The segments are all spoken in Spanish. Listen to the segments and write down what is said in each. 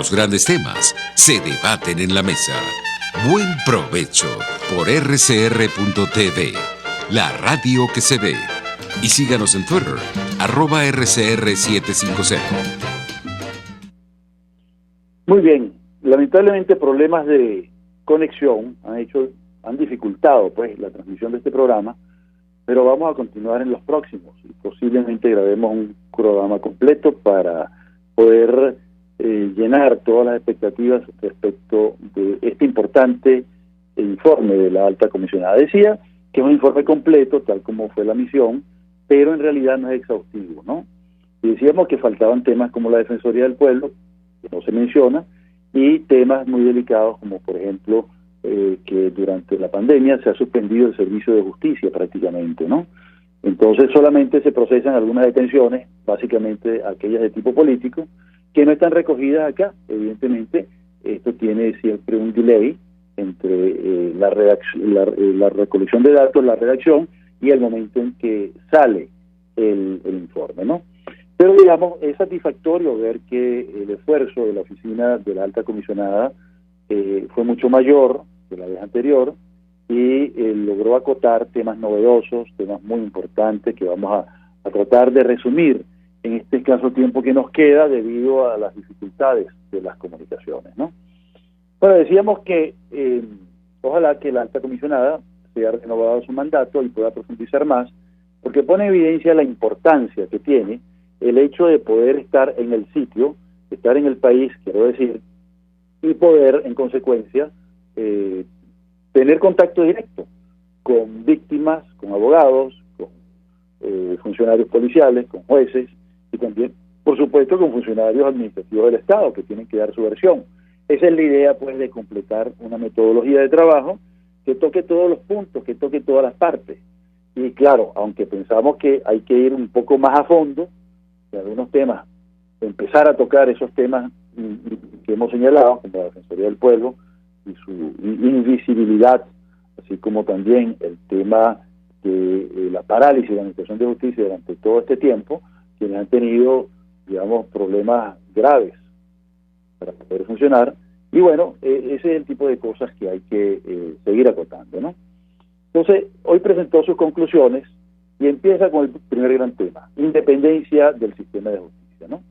Los grandes temas se debaten en la mesa. Buen provecho por rcr.tv, la radio que se ve. Y síganos en Twitter, @rcr750. Muy bien, lamentablemente problemas de conexión han dificultado pues la transmisión de este programa, pero vamos a continuar en los próximos y posiblemente grabemos un programa completo para poder llenar todas las expectativas respecto de este importante informe de la alta comisionada. Decía que es un informe completo, tal como fue la misión, pero en realidad no es exhaustivo, ¿no? Y decíamos que faltaban temas como la Defensoría del Pueblo, que no se menciona, y temas muy delicados como, por ejemplo, que durante la pandemia se ha suspendido el servicio de justicia prácticamente, ¿no? Entonces solamente se procesan algunas detenciones, básicamente aquellas de tipo político, que no están recogidas acá. Evidentemente, esto tiene siempre un delay entre la recolección de datos, la redacción, y el momento en que sale el informe, ¿no? Pero digamos, es satisfactorio ver que el esfuerzo de la oficina de la alta comisionada fue mucho mayor que la vez anterior y logró acotar temas novedosos, temas muy importantes que vamos a tratar de resumir en este escaso tiempo que nos queda debido a las dificultades de las comunicaciones, ¿no? Bueno, decíamos que ojalá que la alta comisionada sea renovado su mandato y pueda profundizar más, porque pone en evidencia la importancia que tiene el hecho de poder estar en el sitio, estar en el país, quiero decir, y poder, en consecuencia, tener contacto directo con víctimas, con abogados, con funcionarios policiales, con jueces, y también, por supuesto, con funcionarios administrativos del Estado, que tienen que dar su versión. Esa es la idea, pues, de completar una metodología de trabajo que toque todos los puntos, que toque todas las partes. Y claro, aunque pensamos que hay que ir un poco más a fondo de algunos temas, empezar a tocar esos temas que hemos señalado, como la Defensoría del Pueblo y su invisibilidad, así como también el tema de la parálisis de la Administración de Justicia durante todo este tiempo, quienes han tenido, digamos, problemas graves para poder funcionar. Y bueno, ese es el tipo de cosas que hay que seguir acotando, ¿no? Entonces, hoy presentó sus conclusiones y empieza con el primer gran tema, independencia del sistema de justicia, ¿no?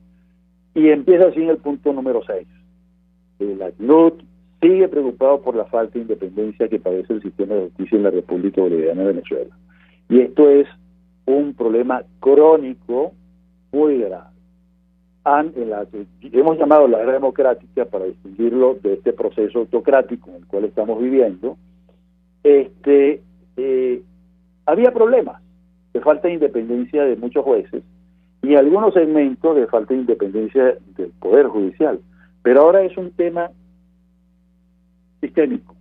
Y empieza así en el punto número 6. El ACNUD sigue preocupado por la falta de independencia que padece el sistema de justicia en la República Bolivariana de Venezuela. Y esto es un problema crónico muy grave. En la que hemos llamado la era democrática, para distinguirlo de este proceso autocrático en el cual estamos viviendo, había problemas de falta de independencia de muchos jueces y algunos segmentos de falta de independencia del Poder Judicial. Pero ahora es un tema sistémico,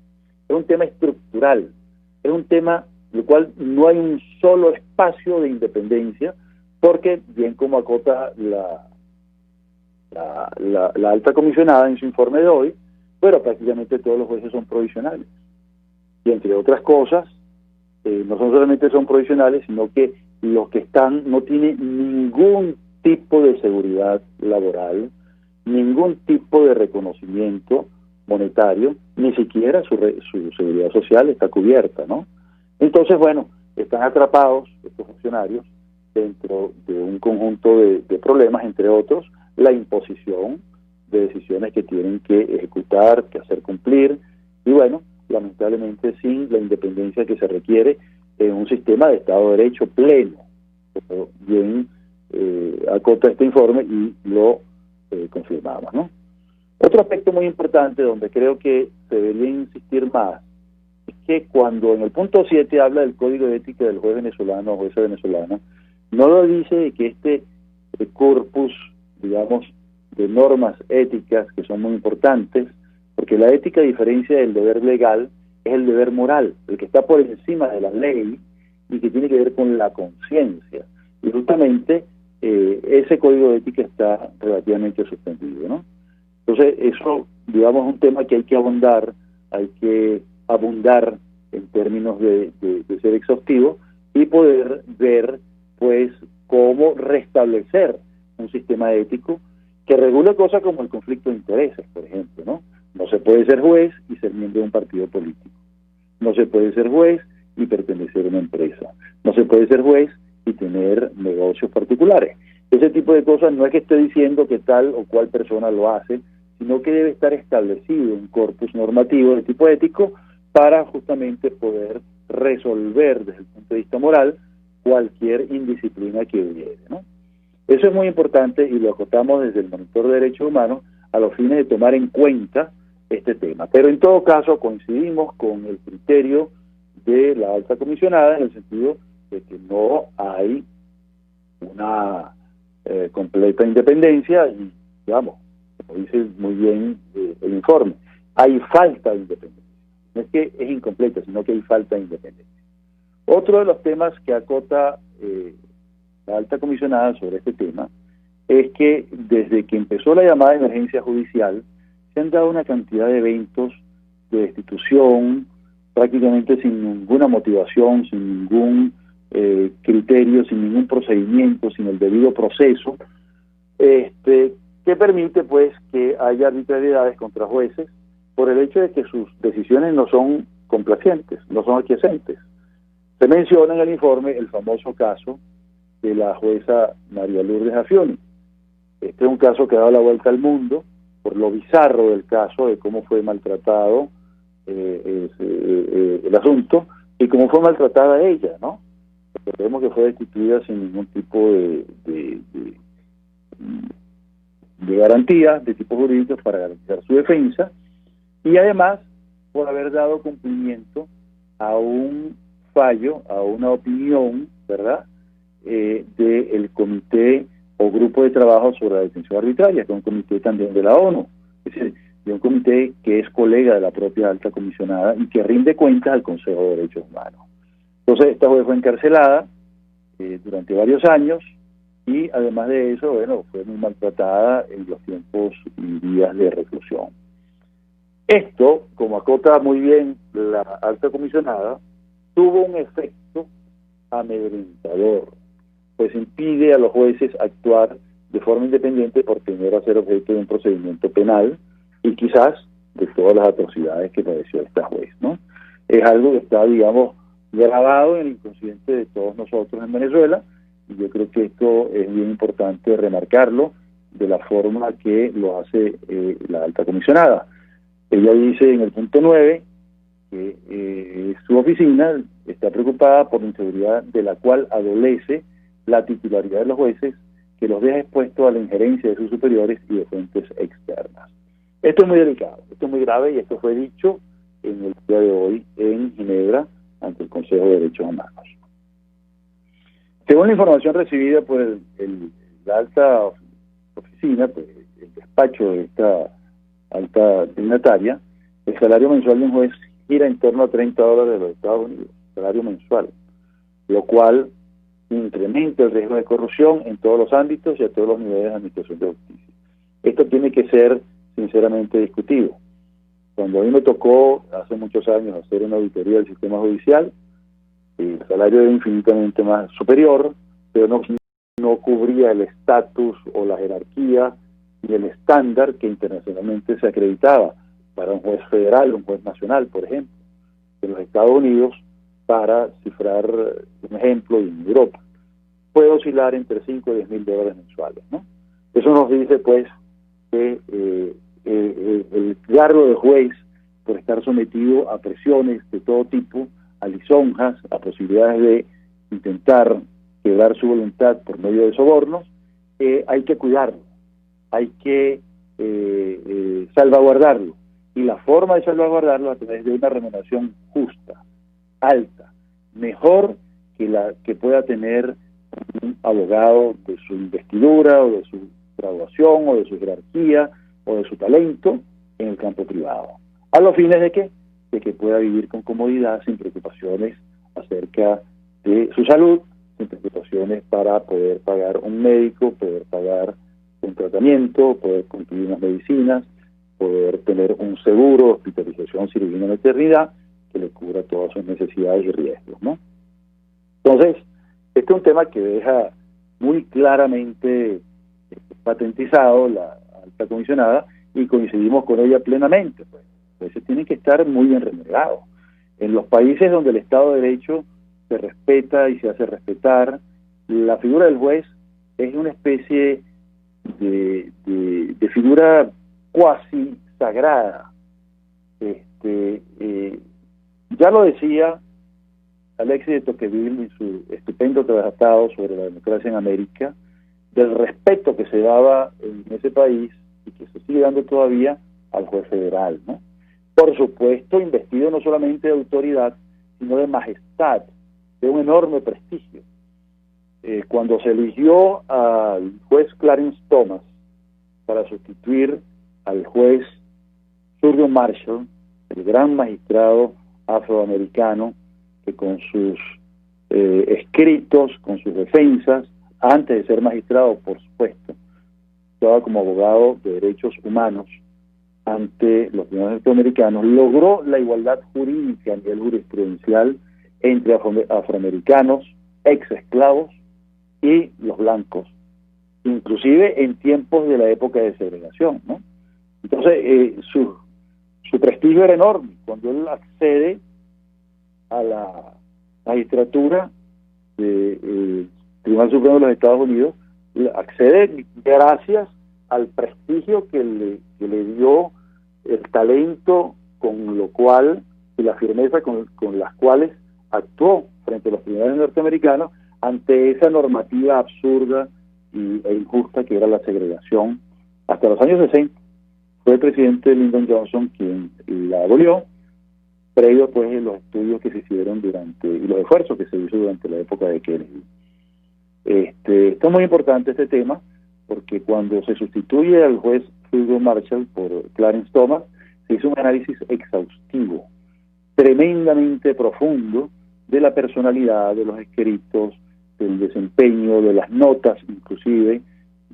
es un tema estructural, es un tema en el cual no hay un solo espacio de independencia, porque, bien como acota la alta comisionada en su informe de hoy, bueno, prácticamente todos los jueces son provisionales. Y entre otras cosas, no solamente son provisionales, sino que los que están no tienen ningún tipo de seguridad laboral, ningún tipo de reconocimiento monetario, ni siquiera su seguridad social está cubierta, ¿no? Entonces, bueno, están atrapados estos funcionarios dentro de un conjunto de problemas, entre otros, la imposición de decisiones que tienen que ejecutar, que hacer cumplir, y bueno, lamentablemente sin la independencia que se requiere en un sistema de Estado de Derecho pleno, como bien acota este informe y lo confirmamos, ¿no? Otro aspecto muy importante donde creo que se debería insistir más es que cuando en el punto 7 habla del código de ética del juez venezolano o jueza venezolana, no lo dice de que este corpus, digamos, de normas éticas que son muy importantes, porque la ética, a diferencia del deber legal, es el deber moral, el que está por encima de la ley y que tiene que ver con la conciencia. Y justamente ese código de ética está relativamente suspendido, ¿no? Entonces, eso, digamos, es un tema que hay que abundar en términos de ser exhaustivo y poder ver, pues, cómo restablecer un sistema ético que regula cosas como el conflicto de intereses, por ejemplo, ¿no? No se puede ser juez y ser miembro de un partido político. No se puede ser juez y pertenecer a una empresa. No se puede ser juez y tener negocios particulares. Ese tipo de cosas no es que esté diciendo que tal o cual persona lo hace, sino que debe estar establecido un corpus normativo de tipo ético para justamente poder resolver desde el punto de vista moral cualquier indisciplina que hubiere, ¿no? Eso es muy importante y lo acotamos desde el Monitor de Derechos Humanos a los fines de tomar en cuenta este tema. Pero en todo caso coincidimos con el criterio de la alta comisionada en el sentido de que no hay una completa independencia y, digamos, como dice muy bien el informe, hay falta de independencia. No es que es incompleta, sino que hay falta de independencia. Otro de los temas que acota la alta comisionada sobre este tema es que desde que empezó la llamada de emergencia judicial se han dado una cantidad de eventos de destitución prácticamente sin ninguna motivación, sin ningún criterio, sin ningún procedimiento, sin el debido proceso, que permite pues que haya arbitrariedades contra jueces por el hecho de que sus decisiones no son complacientes, no son aquiescentes. Se menciona en el informe el famoso caso de la jueza María Lourdes Afioni. Este es un caso que ha dado la vuelta al mundo por lo bizarro del caso, de cómo fue maltratado el asunto y cómo fue maltratada ella, ¿no? Recordemos que fue destituida sin ningún tipo de garantías de tipo jurídico para garantizar su defensa y además por haber dado cumplimiento a un fallo, a una opinión, ¿verdad?, del comité o grupo de trabajo sobre la detención arbitraria, que es un comité también de la ONU, es decir, de un comité que es colega de la propia alta comisionada y que rinde cuentas al Consejo de Derechos Humanos. Entonces, esta juez fue encarcelada durante varios años y además de eso, bueno, fue muy maltratada en los tiempos y días de reclusión. Esto, como acota muy bien la alta comisionada, tuvo un efecto amedrentador, pues impide a los jueces actuar de forma independiente por tener a ser objeto de un procedimiento penal y quizás de todas las atrocidades que padeció esta juez, ¿no? Es algo que está, digamos, grabado en el inconsciente de todos nosotros en Venezuela y yo creo que esto es bien importante remarcarlo de la forma que lo hace la alta comisionada. Ella dice en el punto 9 que su oficina está preocupada por la inseguridad de la cual adolece la titularidad de los jueces, que los deja expuestos a la injerencia de sus superiores y de fuentes externas. Esto es muy delicado, esto es muy grave y esto fue dicho en el día de hoy en Ginebra ante el Consejo de Derechos Humanos. Según la información recibida por la alta oficina, pues, el despacho de esta alta dignataria, el salario mensual de un juez gira en torno a $30 de los Estados Unidos, salario mensual, lo cual incrementa el riesgo de corrupción en todos los ámbitos y a todos los niveles de administración de justicia. Esto tiene que ser sinceramente discutido. Cuando a mí me tocó hace muchos años hacer una auditoría del sistema judicial, el salario era infinitamente más superior, pero no cubría el estatus o la jerarquía y el estándar que internacionalmente se acreditaba para un juez federal, un juez nacional, por ejemplo, en los Estados Unidos, para cifrar un ejemplo, y en Europa, puede oscilar entre 5 y 10 mil dólares mensuales, ¿no? Eso nos dice, pues, que el cargo de juez, por estar sometido a presiones de todo tipo, a lisonjas, a posibilidades de intentar quebrar su voluntad por medio de sobornos, hay que cuidarlo, hay que salvaguardarlo, y la forma de salvaguardarlo a través de una remuneración justa, alta, mejor que la que pueda tener un abogado de su investidura o de su graduación o de su jerarquía o de su talento en el campo privado. ¿A los fines de qué? De que pueda vivir con comodidad, sin preocupaciones acerca de su salud, sin preocupaciones para poder pagar un médico, poder pagar un tratamiento, poder cumplir unas medicinas, poder tener un seguro, hospitalización, cirugía y maternidad, que le cubra todas sus necesidades y riesgos, ¿no? Entonces, este es un tema que deja muy claramente patentizado la alta comisionada, y coincidimos con ella plenamente. Pues, entonces tienen que estar muy bien remunerados. En los países donde el Estado de Derecho se respeta y se hace respetar, la figura del juez es una especie de figura cuasi sagrada. Ya lo decía Alexis de Tocqueville en su estupendo tratado sobre la democracia en América, del respeto que se daba en ese país y que se sigue dando todavía al juez federal, ¿no? Por supuesto, investido no solamente de autoridad, sino de majestad, de un enorme prestigio. Cuando se eligió al juez Clarence Thomas para sustituir al juez Thurgood Marshall, el gran magistrado afroamericano que con sus escritos, con sus defensas, antes de ser magistrado, por supuesto, estaba como abogado de derechos humanos ante los tribunales norteamericanos, logró la igualdad jurídica a nivel jurisprudencial entre afroamericanos, ex esclavos y los blancos, inclusive en tiempos de la época de segregación, ¿no? Entonces, su prestigio era enorme. Cuando él accede a la magistratura del Tribunal Supremo de los Estados Unidos, accede gracias al prestigio que le dio el talento con lo cual y la firmeza con las cuales actuó frente a los tribunales norteamericanos ante esa normativa absurda e injusta que era la segregación. Hasta los años 60 fue el presidente Lyndon Johnson quien la abolió, previo pues en los estudios que se hicieron y los esfuerzos que se hizo durante la época de Kennedy. Está muy importante este tema, porque cuando se sustituye al juez Thurgood Marshall por Clarence Thomas, se hizo un análisis exhaustivo, tremendamente profundo, de la personalidad, de los escritos, del desempeño, de las notas inclusive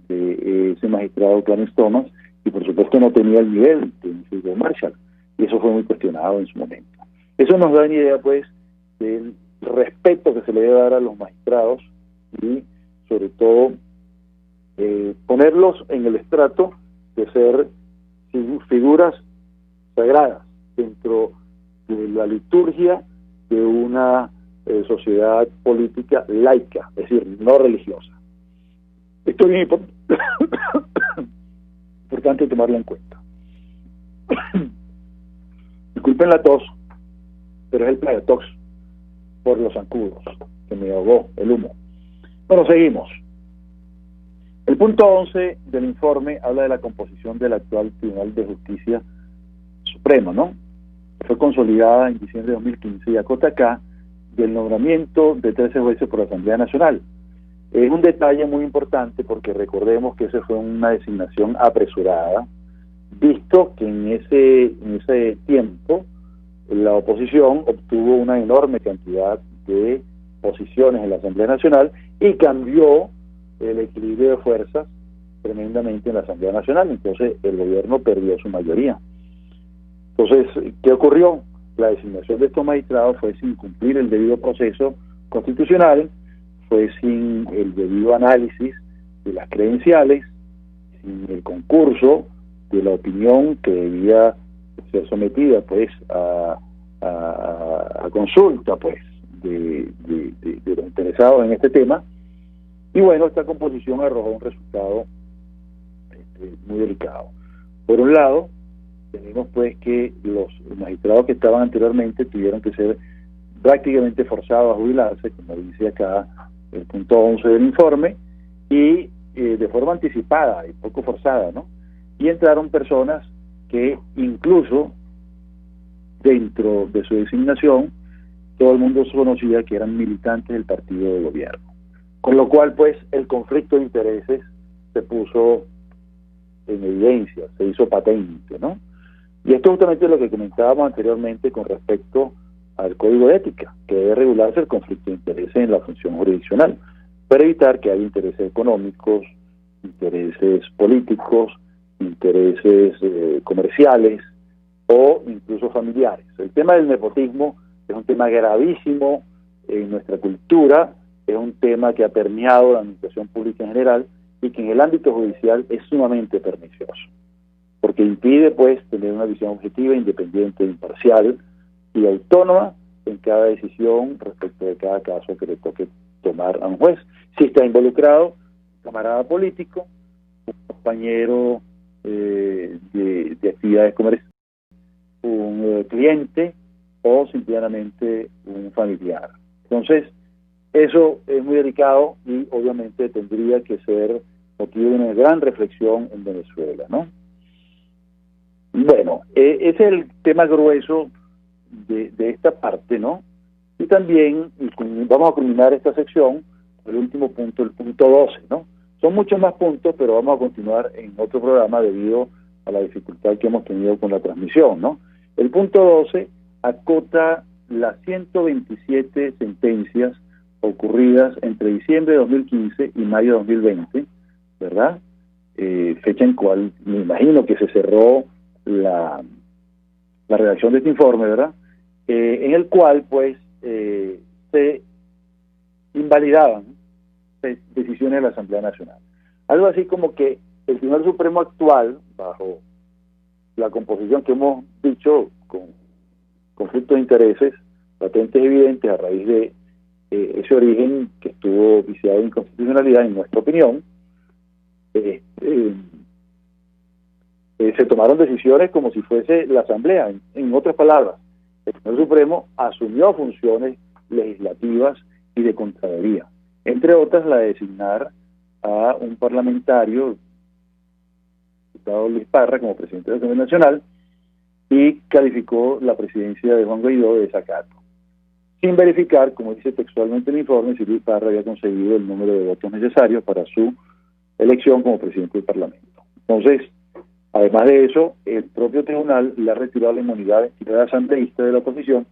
de ese magistrado Clarence Thomas, y por supuesto no tenía el nivel de Thurgood Marshall, y eso fue muy cuestionado en su momento. Eso nos da una idea pues del respeto que se le debe dar a los magistrados y sobre todo ponerlos en el estrato de ser figuras sagradas dentro de la liturgia de una sociedad política laica, es decir, no religiosa. Esto es bien importante tomarlo en cuenta. Disculpen la tos, pero es el Playatox por los zancudos, que me ahogó el humo. Bueno, seguimos. El punto 11 del informe habla de la composición del actual Tribunal de Justicia Supremo, ¿no? Fue consolidada en diciembre de 2015 y acota acá del nombramiento de 13 jueces por la Asamblea Nacional. Es un detalle muy importante porque recordemos que esa fue una designación apresurada, visto que en ese tiempo la oposición obtuvo una enorme cantidad de posiciones en la Asamblea Nacional y cambió el equilibrio de fuerzas tremendamente en la Asamblea Nacional. Entonces el gobierno perdió su mayoría. Entonces, ¿qué ocurrió? La designación de estos magistrados fue sin cumplir el debido proceso constitucional, fue sin el debido análisis de las credenciales, sin el concurso de la opinión que debía ser sometida pues a consulta pues de los interesados en este tema. Y bueno, esta composición arrojó un resultado muy delicado. Por un lado, tenemos pues que los magistrados que estaban anteriormente tuvieron que ser prácticamente forzados a jubilarse, como dice acá el punto 11 del informe, y de forma anticipada y poco forzada, ¿no? Y entraron personas que incluso dentro de su designación todo el mundo conocía que eran militantes del partido de gobierno. Con lo cual, pues, el conflicto de intereses se puso en evidencia, se hizo patente, ¿no? Y esto justamente es lo que comentábamos anteriormente con respecto al Código de Ética, que debe regularse el conflicto de intereses en la función jurisdiccional, para evitar que haya intereses económicos, intereses políticos, intereses comerciales o incluso familiares. El tema del nepotismo es un tema gravísimo en nuestra cultura, es un tema que ha permeado la administración pública en general y que en el ámbito judicial es sumamente pernicioso, porque impide pues tener una visión objetiva, independiente, imparcial y autónoma en cada decisión respecto de cada caso que le toque tomar a un juez. Si está involucrado un camarada político, un compañero de actividades comerciales, un cliente o simplemente un familiar. Entonces, eso es muy delicado y obviamente tendría que ser motivo de una gran reflexión en Venezuela, ¿no? Bueno, ese es el tema grueso de esta parte, ¿no? Y también vamos a culminar esta sección, el último punto, el punto 12, ¿no? Son muchos más puntos, pero vamos a continuar en otro programa debido a la dificultad que hemos tenido con la transmisión, ¿no? El punto 12 acota las 127 sentencias ocurridas entre diciembre de 2015 y mayo de 2020, ¿verdad? Fecha en cual me imagino que se cerró la redacción de este informe, ¿verdad? En el cual, pues, se invalidaban decisiones de la Asamblea Nacional. Algo así como que el Tribunal Supremo actual, bajo la composición que hemos dicho, con conflictos de intereses patentes y evidentes a raíz de ese origen que estuvo viciado de inconstitucionalidad, en nuestra opinión, se tomaron decisiones como si fuese la Asamblea. En otras palabras, el Tribunal Supremo asumió funciones legislativas y de Contraloría, entre otras la de designar a un parlamentario, diputado Luis Parra, como presidente de la Asamblea Nacional, y calificó la presidencia de Juan Guaidó de desacato, sin verificar, como dice textualmente el informe, si Luis Parra había conseguido el número de votos necesarios para su elección como presidente del Parlamento. Entonces, además de eso, el propio tribunal le ha retirado la inmunidad a la asambleísta de la oposición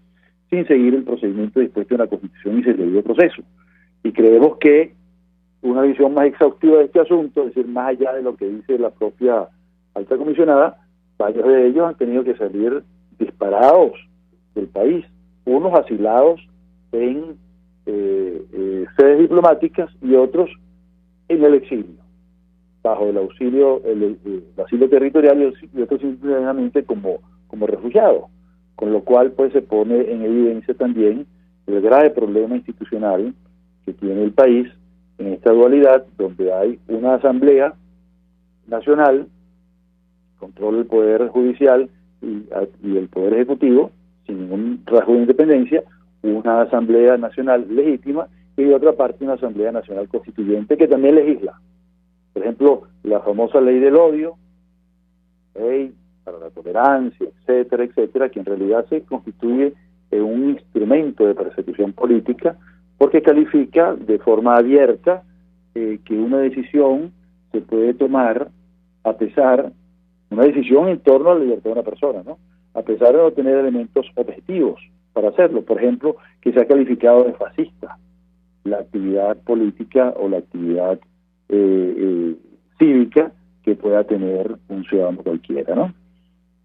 sin seguir el procedimiento dispuesto en la Constitución y su debido proceso. Y creemos que una visión más exhaustiva de este asunto, es decir, más allá de lo que dice la propia alta comisionada, varios de ellos han tenido que salir disparados del país, unos asilados en sedes diplomáticas y otros en el exilio, bajo el auxilio, el asilo territorial y otros simplemente como refugiados, con lo cual pues se pone en evidencia también el grave problema institucional que tiene el país en esta dualidad, donde hay una Asamblea Nacional, controla el Poder Judicial y el Poder Ejecutivo, sin ningún rasgo de independencia, una Asamblea Nacional legítima y de otra parte una Asamblea Nacional Constituyente que también legisla. Por ejemplo, la famosa ley del odio, ley para la tolerancia, etcétera, etcétera, que en realidad se constituye en un instrumento de persecución política porque califica de forma abierta que una decisión se puede tomar a pesar, una decisión en torno a la libertad de una persona, ¿no? A pesar de no tener elementos objetivos para hacerlo. Por ejemplo, que se ha calificado de fascista la actividad política o la actividad cívica que pueda tener un ciudadano cualquiera, ¿no?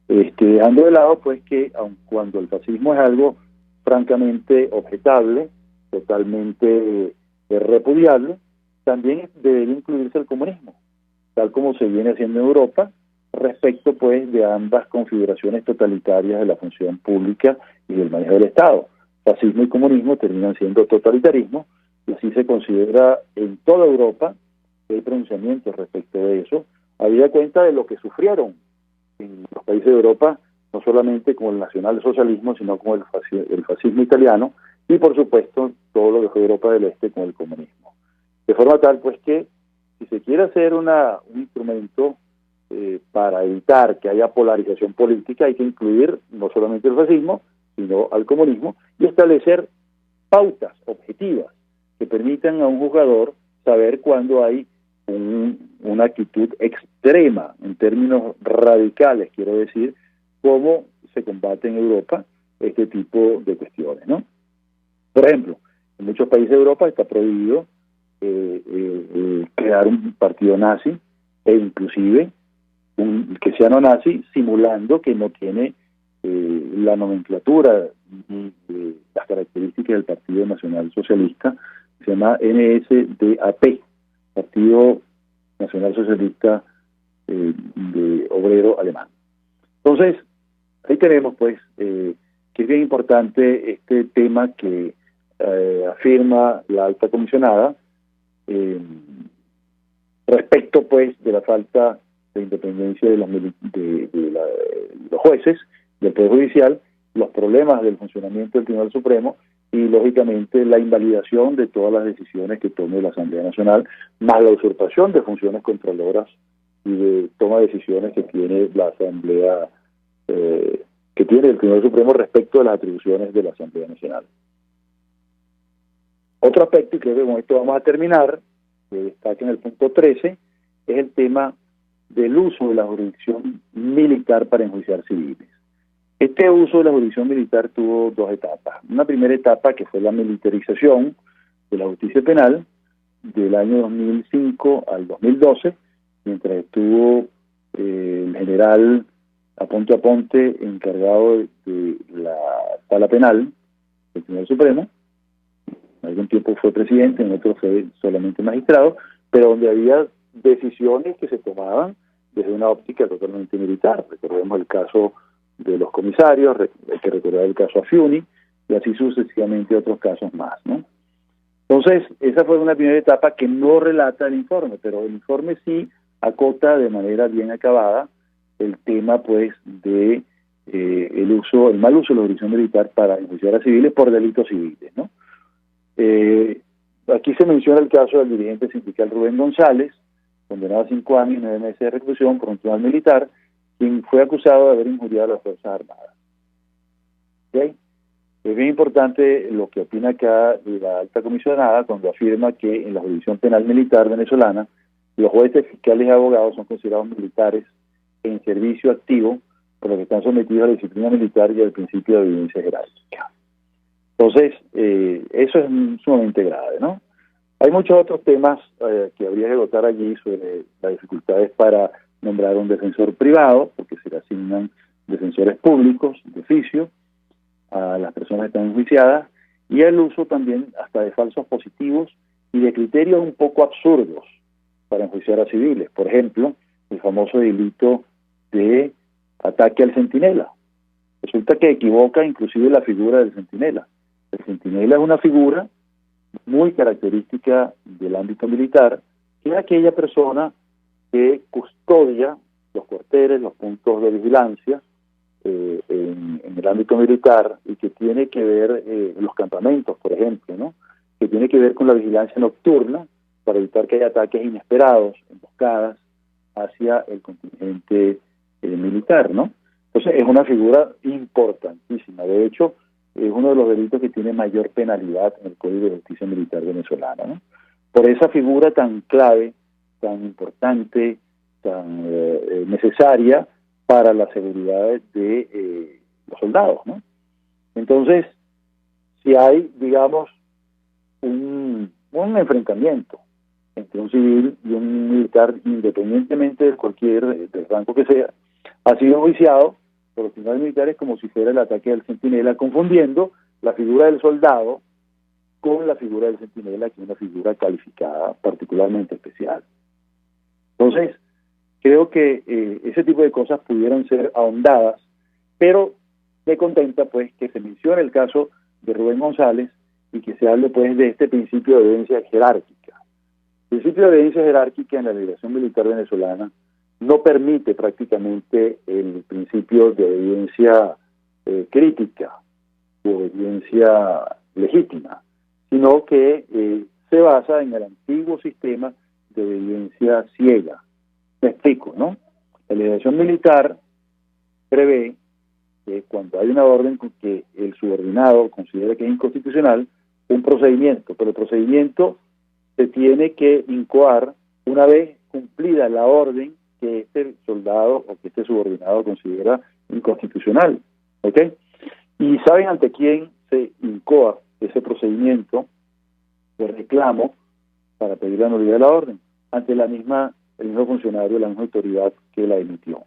Dejando de lado, pues, que aun cuando el fascismo es algo francamente objetable, totalmente repudiable, también debería incluirse el comunismo, tal como se viene haciendo en Europa, respecto, pues, de ambas configuraciones totalitarias de la función pública y del manejo del Estado. Fascismo y comunismo terminan siendo totalitarismo, y así se considera en toda Europa. Hay pronunciamientos respecto de eso, habida cuenta de lo que sufrieron en los países de Europa, no solamente con el nacionalsocialismo, sino con el fascismo italiano, y por supuesto todo lo que fue Europa del Este con el comunismo. De forma tal, pues, que si se quiere hacer un instrumento para evitar que haya polarización política, hay que incluir no solamente el fascismo, sino al comunismo, y establecer pautas objetivas que permitan a un juzgador saber cuándo hay una actitud extrema, en términos radicales, quiero decir, cómo se combate en Europa este tipo de cuestiones, ¿no? Por ejemplo, en muchos países de Europa está prohibido crear un partido nazi e inclusive que sea no nazi, simulando que no tiene la nomenclatura ni las características del Partido Nacional Socialista, se llama NSDAP, Partido nacionalsocialista de obrero alemán. Entonces, ahí tenemos pues que es bien importante este tema que afirma la alta comisionada respecto pues de la falta de independencia de los jueces, del Poder Judicial, los problemas del funcionamiento del Tribunal Supremo y lógicamente la invalidación de todas las decisiones que tome la Asamblea Nacional, más la usurpación de funciones controloras y de toma de decisiones que tiene la Asamblea, que tiene el Tribunal Supremo respecto de las atribuciones de la Asamblea Nacional. Otro aspecto, y creo que con esto vamos a terminar, que destaca en el punto 13, es el tema del uso de la jurisdicción militar para enjuiciar civiles. Este uso de la jurisdicción militar tuvo dos etapas. Una primera etapa que fue la militarización de la justicia penal del año 2005 al 2012, mientras estuvo el general Aponte Aponte encargado de la sala penal del Tribunal Supremo. En algún tiempo fue presidente, en otro fue solamente magistrado, pero donde había decisiones que se tomaban desde una óptica totalmente militar. Recordemos el caso de los comisarios, hay que recordar el caso Afiuni, y así sucesivamente otros casos más, ¿no? Entonces, esa fue una primera etapa que no relata el informe, pero el informe sí acota de manera bien acabada el tema, pues, de el mal uso de la jurisdicción militar para enjuiciar a civiles por delitos civiles, ¿no? Aquí se menciona el caso del dirigente sindical Rubén González, condenado a 5 años y 9 meses de reclusión por un tribunal militar, quien fue acusado de haber injuriado a las Fuerzas Armadas. ¿Okay? Es bien importante lo que opina acá la alta comisionada cuando afirma que en la jurisdicción penal militar venezolana los jueces, fiscales y abogados son considerados militares en servicio activo, por lo que están sometidos a la disciplina militar y al principio de evidencia jerárquica. Entonces, eso es sumamente grave, ¿no? Hay muchos otros temas que habría que agotar allí sobre las dificultades para nombrar un defensor privado, porque se le asignan defensores públicos de oficio a las personas que están enjuiciadas, y el uso también hasta de falsos positivos y de criterios un poco absurdos para enjuiciar a civiles. Por ejemplo, el famoso delito de ataque al centinela. Resulta que equivoca inclusive la figura del centinela. El centinela es una figura muy característica del ámbito militar, que es aquella persona que custodia los cuarteles, los puntos de vigilancia en el ámbito militar y que tiene que ver los campamentos, por ejemplo, ¿no? Que tiene que ver con la vigilancia nocturna para evitar que haya ataques inesperados, emboscadas hacia el contingente militar, ¿no? Entonces es una figura importantísima. De hecho, es uno de los delitos que tiene mayor penalidad en el Código de Justicia Militar venezolano, ¿no? Por esa figura tan clave, tan importante, tan necesaria para la seguridad de los soldados, ¿no? Entonces, si hay, digamos, un enfrentamiento entre un civil y un militar, independientemente del rango que sea, ha sido enjuiciado por los tribunales militares como si fuera el ataque del centinela, confundiendo la figura del soldado con la figura del centinela, que es una figura calificada particularmente especial. Entonces, creo que ese tipo de cosas pudieran ser ahondadas, pero me contenta pues que se mencione el caso de Rubén González y que se hable pues de este principio de evidencia jerárquica. El principio de evidencia jerárquica en la legislación militar venezolana no permite prácticamente el principio de evidencia crítica o evidencia legítima, sino que se basa en el antiguo sistema de evidencia ciega. Me explico, ¿no? La legislación militar prevé que cuando hay una orden con que el subordinado considera que es inconstitucional, un procedimiento, pero el procedimiento se tiene que incoar una vez cumplida la orden que este soldado o que este subordinado considera inconstitucional, ¿ok? Y ¿saben ante quién se incoa ese procedimiento de reclamo para pedir la nulidad de la orden? Ante el mismo funcionario, la misma autoridad que la emitió.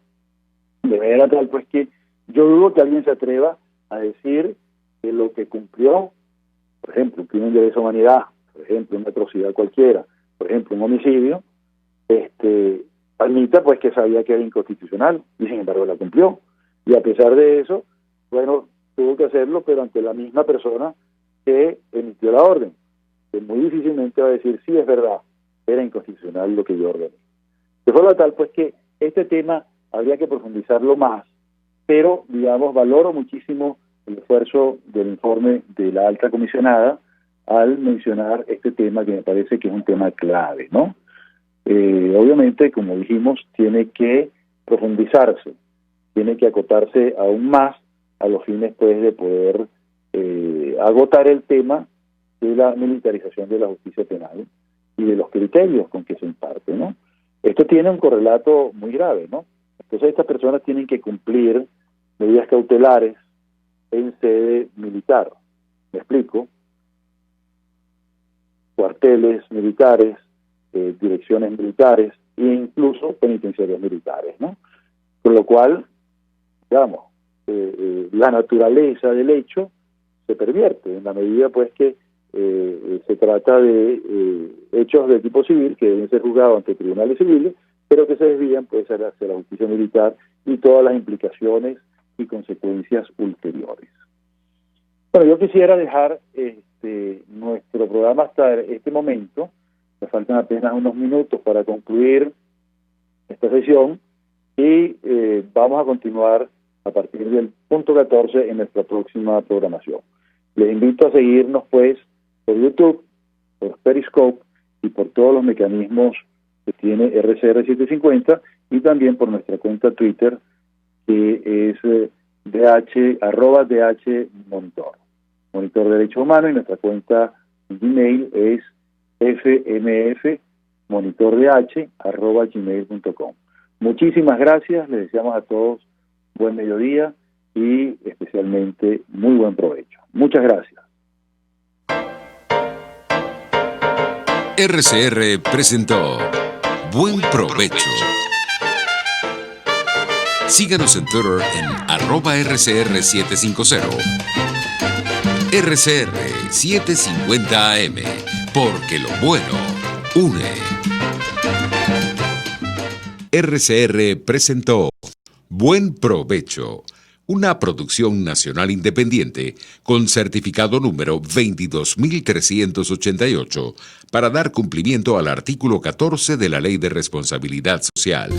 De manera tal, pues, que yo dudo que alguien se atreva a decir que lo que cumplió, por ejemplo, un crimen de lesa humanidad, por ejemplo, una atrocidad cualquiera, por ejemplo, un homicidio, admita pues que sabía que era inconstitucional y sin embargo la cumplió. Y a pesar de eso, bueno, tuvo que hacerlo, pero ante la misma persona que emitió la orden, que muy difícilmente va a decir, sí, es verdad, era inconstitucional lo que yo ordené. De forma tal, pues, que este tema habría que profundizarlo más, pero, digamos, valoro muchísimo el esfuerzo del informe de la alta comisionada al mencionar este tema que me parece que es un tema clave, ¿no? Obviamente, como dijimos, tiene que profundizarse, tiene que acotarse aún más a los fines, pues, de poder agotar el tema de la militarización de la justicia penal y de los criterios con que se imparte, ¿no? Esto tiene un correlato muy grave, ¿no? Entonces estas personas tienen que cumplir medidas cautelares en sede militar. ¿Me explico? Cuarteles militares, direcciones militares e incluso penitenciarios militares, ¿no? Con lo cual, digamos, la naturaleza del hecho se pervierte en la medida, pues, que se trata de hechos de tipo civil que deben ser juzgados ante tribunales civiles, pero que se desvían, pues, hacia la justicia militar y todas las implicaciones y consecuencias ulteriores. Bueno, yo quisiera dejar nuestro programa hasta este momento. Me faltan apenas unos minutos para concluir esta sesión y vamos a continuar a partir del punto 14 en nuestra próxima programación. Les invito a seguirnos, pues, por YouTube, por Periscope y por todos los mecanismos que tiene RCR 750 y también por nuestra cuenta Twitter, que es @DH Monitor de Derechos Humanos, y nuestra cuenta Gmail es fmfmonitordh@gmail.com. Muchísimas gracias, les deseamos a todos buen mediodía y especialmente muy buen provecho. Muchas gracias. RCR presentó Buen Provecho. Síganos en Twitter en @RCR750. RCR 750 AM, porque lo bueno une. RCR presentó Buen Provecho, una producción nacional independiente con certificado número 22388 para dar cumplimiento al artículo 14 de la Ley de Responsabilidad Social.